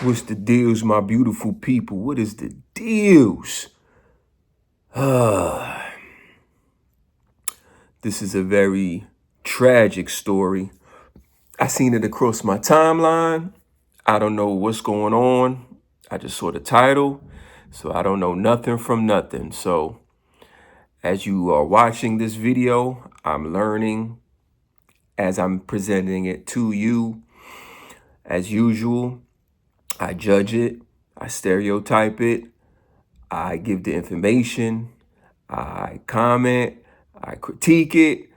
What's the deals, my beautiful people? What is the deals? This is a very tragic story. I seen it across my timeline. I don't know what's going on. I just saw the title, so I don't know nothing from nothing. So as you are watching this video, I'm learning as I'm presenting it to you. As usual, I judge it, I stereotype it, I give the information, I comment, I critique it,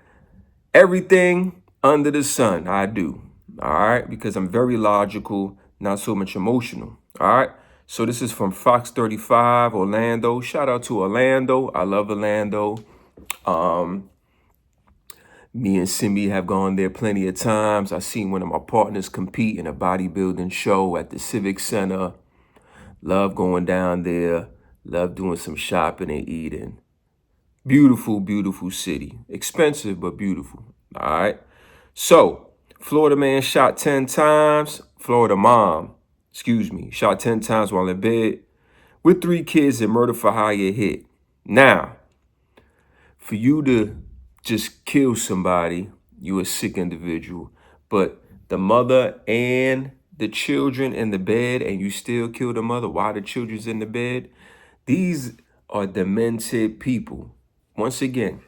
everything under the sun I do, all right? Because I'm very logical, not so much emotional, all right? So this is from Fox 35, Orlando. Shout out to Orlando. I love Orlando. Me and Simi have gone there plenty of times. I seen one of my partners compete in a bodybuilding show at the Civic Center. Love going down there. Love doing some shopping and eating. Beautiful, beautiful city. Expensive, but beautiful. All right. So, Florida man shot 10 times. Florida mom, shot 10 times while in bed with 3 kids and murder for hire hit. Now, for you to just kill somebody, you a sick individual. But the mother and the children in the bed, and you still kill the mother while the children's in the bed, these are demented people. Once again,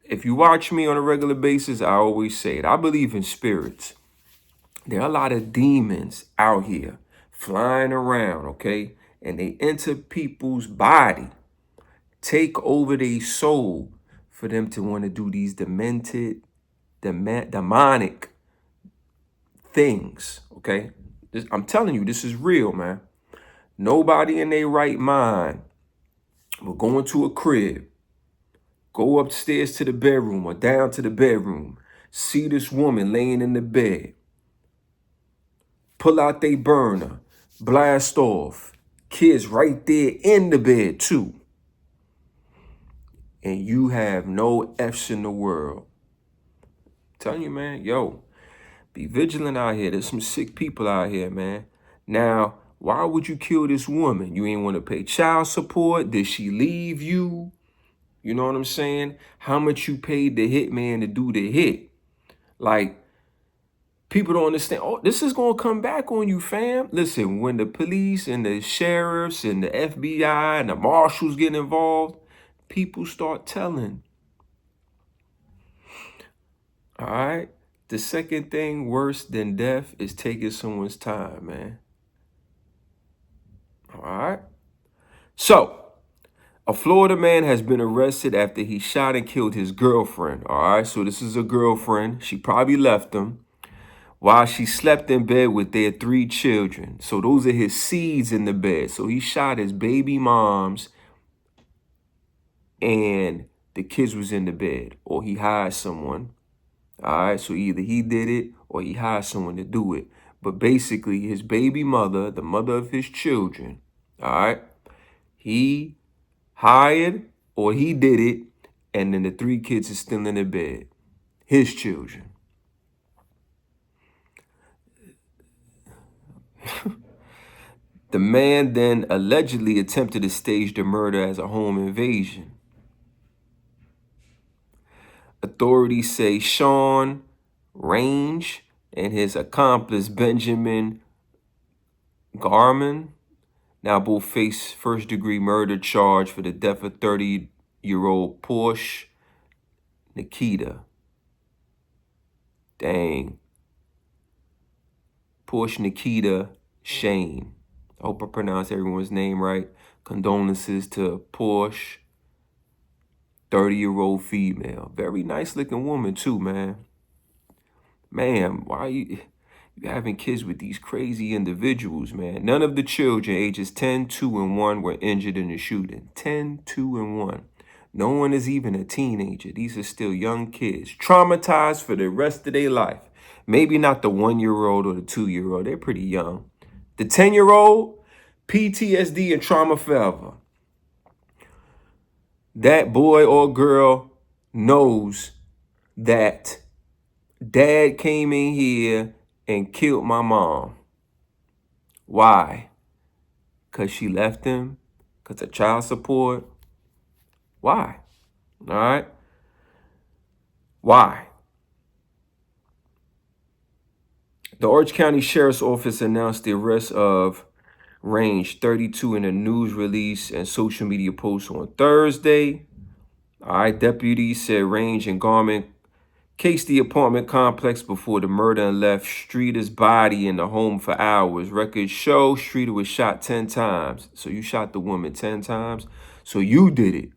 if you watch me on a regular basis, I always say it. I believe in spirits. There are a lot of demons out here flying around, okay? And they enter people's body, take over their soul for them to want to do these demonic things, okay? I'm telling you, this is real, man. Nobody in their right mind will go into a crib, go upstairs to the bedroom or down to the bedroom, see this woman laying in the bed, pull out they burner, blast off, kids right there in the bed too. And you have no F's in the world. I'm telling you, man, yo, be vigilant out here. There's some sick people out here, man. Now, why would you kill this woman? You ain't want to pay child support? Did she leave you? You know what I'm saying? How much you paid the hitman to do the hit? Like, people don't understand. Oh, this is going to come back on you, fam. Listen, when the police and the sheriffs and the FBI and the marshals get involved, people start telling. All right? The second thing worse than death is taking someone's time, man. All right? So, a Florida man has been arrested after he shot and killed his girlfriend. All right? So this is a girlfriend. She probably left him while she slept in bed with their 3 children. So those are his seeds in the bed. So he shot his baby moms and the kids was in the bed, or he hired someone. All right, so either he did it or he hired someone to do it. But basically, his baby mother, the mother of his children, all right, he hired or he did it, and then the 3 kids are still in the bed, his children. The man then allegedly attempted to stage the murder as a home invasion. Authorities say Saun Rainge and his accomplice Benjamin Garmon now both face first-degree murder charge for the death of 30-year-old Porshe Nikita. Dang. Porshe Nikita Shanee. I hope I pronounced everyone's name right. Condolences to Porsche. 30-year-old female. Very nice-looking woman, too, man. Man, why are you having kids with these crazy individuals, man? None of the children, ages 10, 2, and 1, were injured in the shooting. 10, 2, and 1. No one is even a teenager. These are still young kids, traumatized for the rest of their life. Maybe not the 1-year-old or the 2-year-old. They're pretty young. The 10-year-old, PTSD and trauma forever. That boy or girl knows that dad came in here and killed my mom. Why? Because she left him? Because of child support? Why? All right? Why? The Orange County Sheriff's Office announced the arrest of Rainge, 32, in a news release and social media post on Thursday. All right, deputies said Rainge and Garmon cased the apartment complex before the murder and left Streeter's body in the home for hours. Records show Streeter was shot 10 times. So you shot the woman 10 times? So you did it.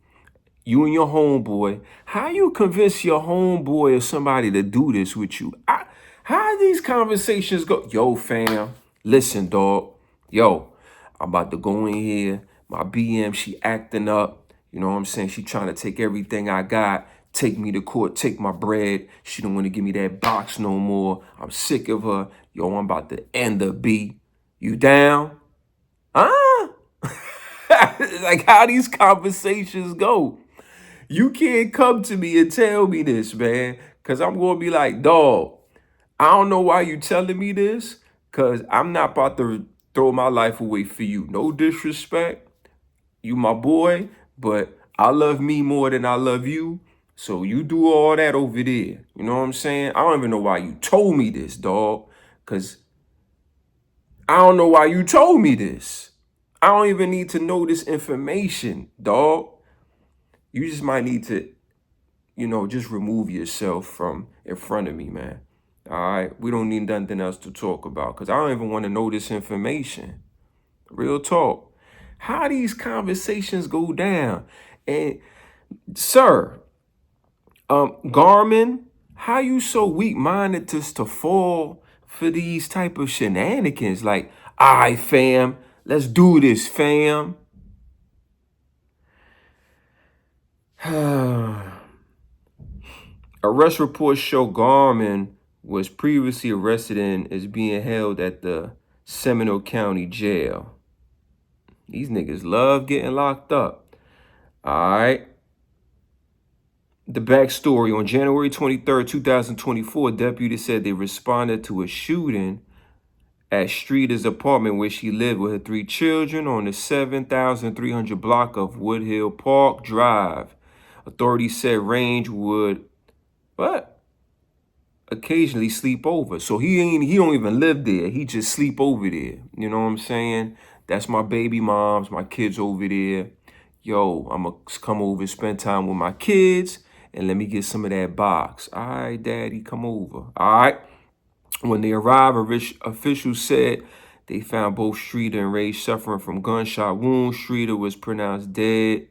You and your homeboy. How you convince your homeboy or somebody to do this with you? How these conversations go? Yo, fam, listen, dog. Yo, I'm about to go in here. My BM, she acting up. You know what I'm saying? She trying to take everything I got. Take me to court, take my bread. She don't want to give me that box no more. I'm sick of her. Yo, I'm about to end the beat. You down? Huh? Like how these conversations go. You can't come to me and tell me this, man. Cause I'm gonna be like, dog, I don't know why you telling me this. Cause I'm not about to throw my life away for you. No disrespect. You my boy, but I love me more than I love you. So you do all that over there. You know what I'm saying? I don't even know why you told me this, dog. Cause I don't know why you told me this. I don't even need to know this information, dog. You just might need to, just remove yourself from in front of me, man. All right? We don't need nothing else to talk about because I don't even want to know this information. Real talk. How these conversations go down? And, sir, Garmon, how you so weak-minded just to fall for these type of shenanigans? Like, all right, fam, let's do this, fam. Arrest reports show Garmon was previously arrested and is being held at the Seminole County Jail. These niggas love getting locked up. All right. The backstory: on January 23rd, 2024, deputies said they responded to a shooting at Streeter's apartment where she lived with her 3 children on the 7,300 block of Woodhill Park Drive. Authorities said Rainge would occasionally sleep over. So he don't even live there. He just sleep over there. You know what I'm saying? That's my baby moms, my kids over there. Yo, I'm going to come over and spend time with my kids and let me get some of that box. All right, daddy, come over. All right. When they arrived, officials said they found both Streeter and Rainge suffering from gunshot wounds. Streeter was pronounced dead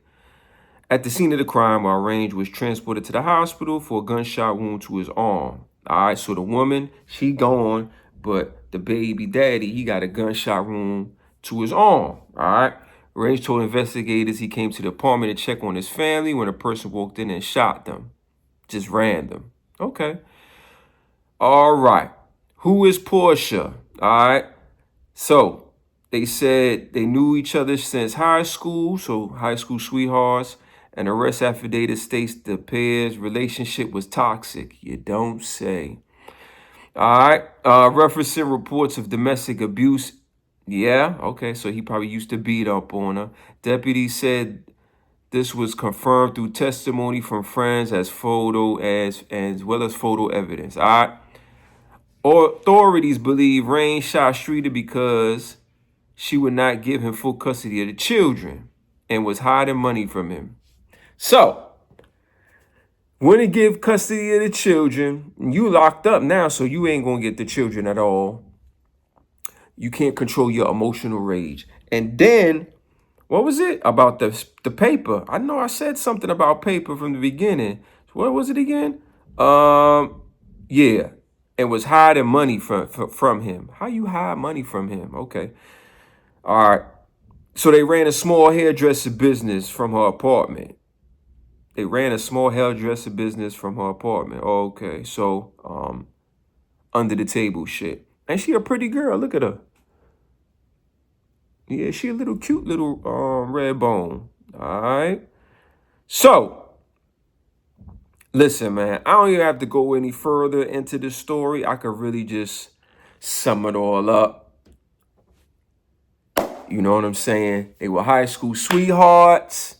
at the scene of the crime, while Rainge was transported to the hospital for a gunshot wound to his arm. All right, so the woman, she gone, but the baby daddy, he got a gunshot wound to his arm. All right. Rainge told investigators he came to the apartment to check on his family when a person walked in and shot them. Just random. Okay. All right. Who is Porshe? All right. So they said they knew each other since high school, so high school sweethearts. An arrest affidavit states the pair's relationship was toxic. You don't say. All right. Referencing reports of domestic abuse. Yeah, okay, so he probably used to beat up on her. Deputies said this was confirmed through testimony from friends as well as photo evidence. All right. Authorities believe Rainge shot Streeter because she would not give him full custody of the children and was hiding money from him. So, when they give custody of the children, you locked up now, so you ain't going to get the children at all. You can't control your emotional rage. And then, what was it about the paper? I know I said something about paper from the beginning. What was it again? Yeah. And was hiding money from him. How you hide money from him? Okay. All right. So they ran a small hairdresser business from her apartment. Okay. So, under the table shit. And she a pretty girl. Look at her. Yeah, she a little cute little red bone. All right. So, listen, man, I don't even have to go any further into this story. I could really just sum it all up. You know what I'm saying? They were high school sweethearts.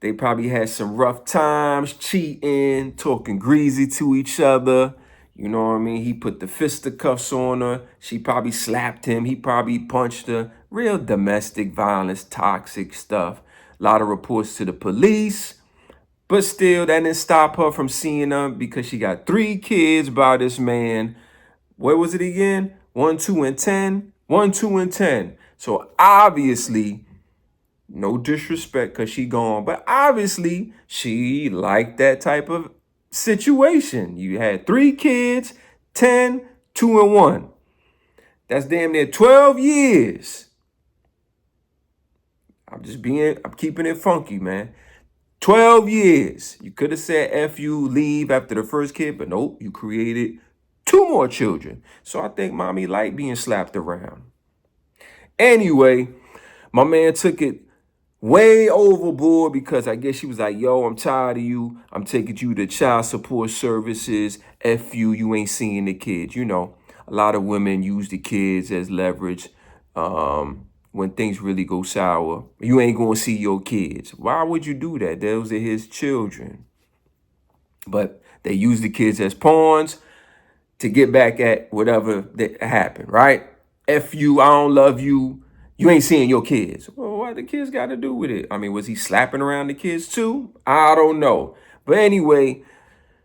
They probably had some rough times, cheating, talking greasy to each other. You know what I mean? He put the fisticuffs on her. She probably slapped him. He probably punched her. Real domestic violence, toxic stuff. A lot of reports to the police. But still, that didn't stop her from seeing them because she got 3 kids by this man. What was it again? 1, 2, and 10? 1, 2, and 10. So obviously, no disrespect because she gone, but obviously she liked that type of situation. You had 3 kids, 10, 2, and 1. That's damn near 12 years. I'm keeping it funky, man. 12 years. You could have said F you, leave after the first kid, but nope, you created 2 more children. So I think mommy liked being slapped around. Anyway, my man took it way overboard because I guess she was like, yo, I'm tired of you. I'm taking you to child support services. F you, you ain't seeing the kids. You know, a lot of women use the kids as leverage when things really go sour. You ain't going to see your kids. Why would you do that? Those are his children. But they use the kids as pawns to get back at whatever that happened, right? F you, I don't love you. You ain't seeing your kids. Well, what the kids got to do with it? I mean, was he slapping around the kids too? I don't know. But anyway,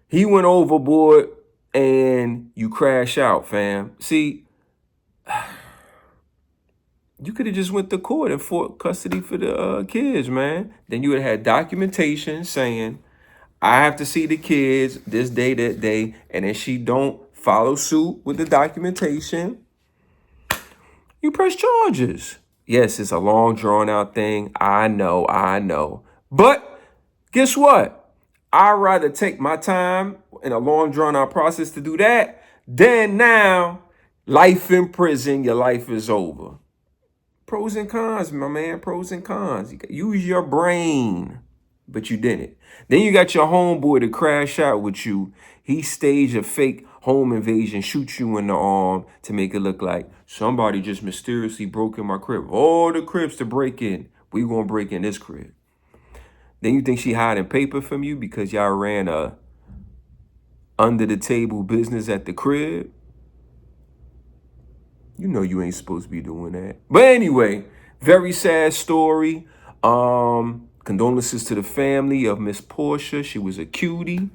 he went overboard and you crash out, fam. See, you could have just went to court and fought custody for the kids, man. Then you would have had documentation saying, I have to see the kids this day, that day. And if she don't follow suit with the documentation, you press charges. Yes, it's a long, drawn-out thing. I know. But guess what? I'd rather take my time in a long, drawn-out process to do that than now, life in prison, your life is over. Pros and cons, my man, pros and cons. Use your brain, but you didn't. Then you got your homeboy to crash out with you. He staged a fake home invasion, shoot you in the arm to make it look like somebody just mysteriously broke in my crib. All the cribs to break in. We gonna break in this crib. Then you think she hiding paper from you because y'all ran a under the table business at the crib? You know you ain't supposed to be doing that. But anyway, very sad story. Condolences to the family of Miss Porshe. She was a cutie.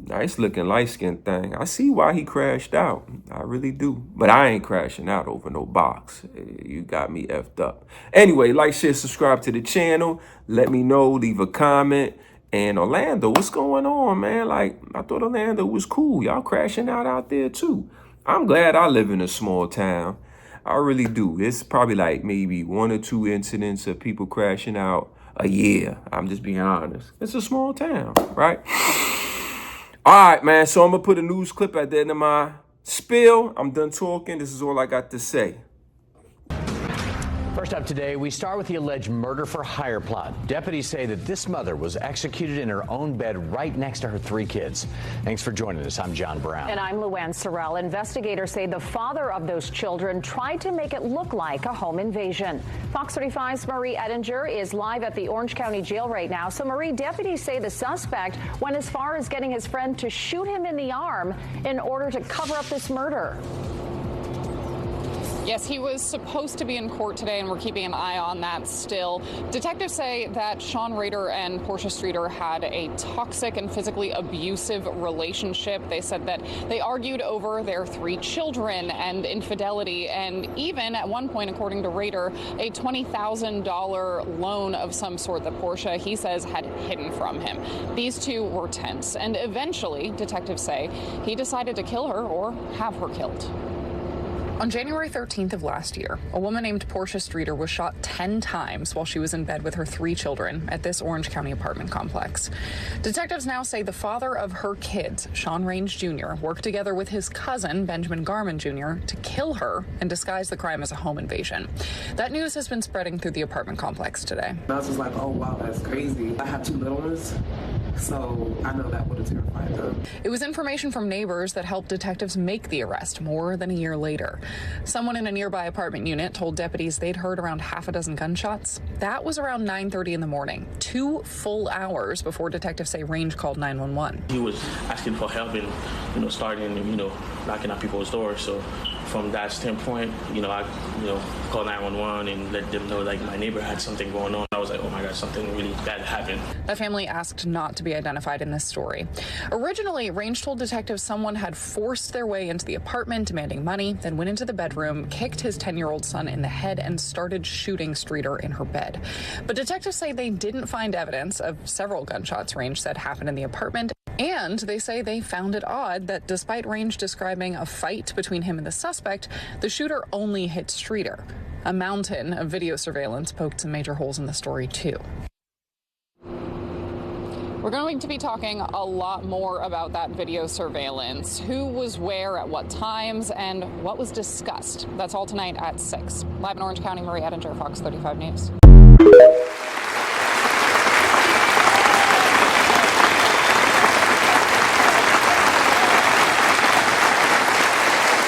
Nice looking light-skinned thing. I see why he crashed out. I really do. But I ain't crashing out over no box. You got me effed up. Anyway, like, share, subscribe to the channel. Let me know. Leave a comment. And Orlando, what's going on, man? Like, I thought Orlando was cool. Y'all crashing out there, too. I'm glad I live in a small town. I really do. It's probably like maybe 1 or 2 incidents of people crashing out a year. I'm just being honest. It's a small town, right? All right, man. So I'm going to put a news clip at the end of my spiel. I'm done talking. This is all I got to say. First up today, we start with the alleged murder for hire plot. Deputies say that this mother was executed in her own bed right next to her 3 kids. Thanks for joining us. I'm John Brown. And I'm Luann Sorrell. Investigators say the father of those children tried to make it look like a home invasion. Fox 35's Marie Ettinger is live at the Orange County Jail right now. So, Marie, deputies say the suspect went as far as getting his friend to shoot him in the arm in order to cover up this murder. Yes, he was supposed to be in court today, and we're keeping an eye on that still. Detectives say that Saun Rainge and Porshe Streeter had a toxic and physically abusive relationship. They said that they argued over their 3 children and infidelity, and even at one point, according to Rainge, a $20,000 loan of some sort that Porsche, he says, had hidden from him. These 2 were tense, and eventually, detectives say, he decided to kill her or have her killed. On January 13th of last year, a woman named Porshe Streeter was shot 10 times while she was in bed with her 3 children at this Orange County apartment complex. Detectives now say the father of her kids, Saun Rainge Jr., worked together with his cousin, Benjamin Garmon Jr., to kill her and disguise the crime as a home invasion. That news has been spreading through the apartment complex today. I was just like, oh, wow, that's crazy. I have 2 little ones. So I know that would have terrified them. It was information from neighbors that helped detectives make the arrest more than a year later. Someone in a nearby apartment unit told deputies they'd heard around half a dozen gunshots. That was around 9:30 in the morning, 2 full hours before detectives say Rainge called 911. He was asking for help and, starting, knocking at people's doors. So from that standpoint, I, called 911 and let them know, like, my neighbor had something going on. I was like, oh my God, something really bad happened. That family asked not to be identified in this story. Originally, Rainge told detectives someone had forced their way into the apartment demanding money, then went into the bedroom, kicked his 10-year-old son in the head, and started shooting Streeter in her bed. But detectives say they didn't find evidence of several gunshots Rainge said happened in the apartment. And they say they found it odd that despite Rainge describing a fight between him and the suspect, the shooter only hit Streeter. A mountain of video surveillance poked some major holes in the story, too. We're going to be talking a lot more about that video surveillance, who was where at what times, and what was discussed. That's all tonight at 6. Live in Orange County, Marie Ettinger, Fox 35 News.